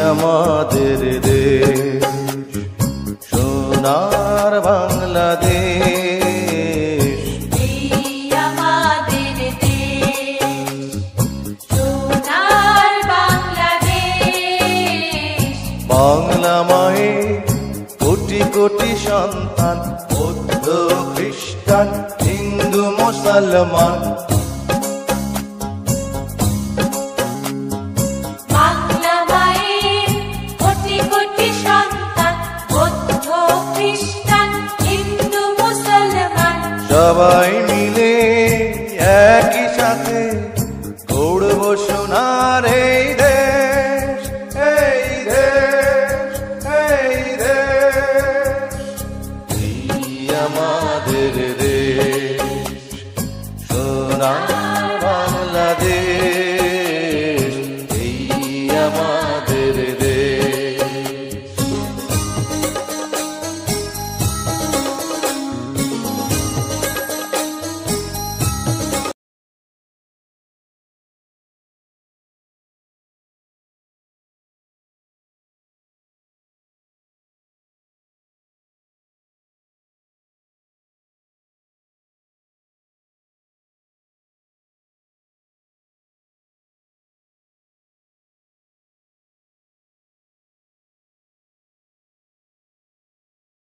আমাদের দেশ, সোনার বাংলাদেশ। আমাদের দেশ, সোনার বাংলাদেশ। বাংলা মায়ে কোটি কোটি সন্তান, বৌদ্ধ খ্রিস্টান হিন্দু মুসলমান। বাংলা মায়ের কোটি কোটি সন্তান, বৌদ্ধ খ্রিস্টান হিন্দু মুসলমান। সবাই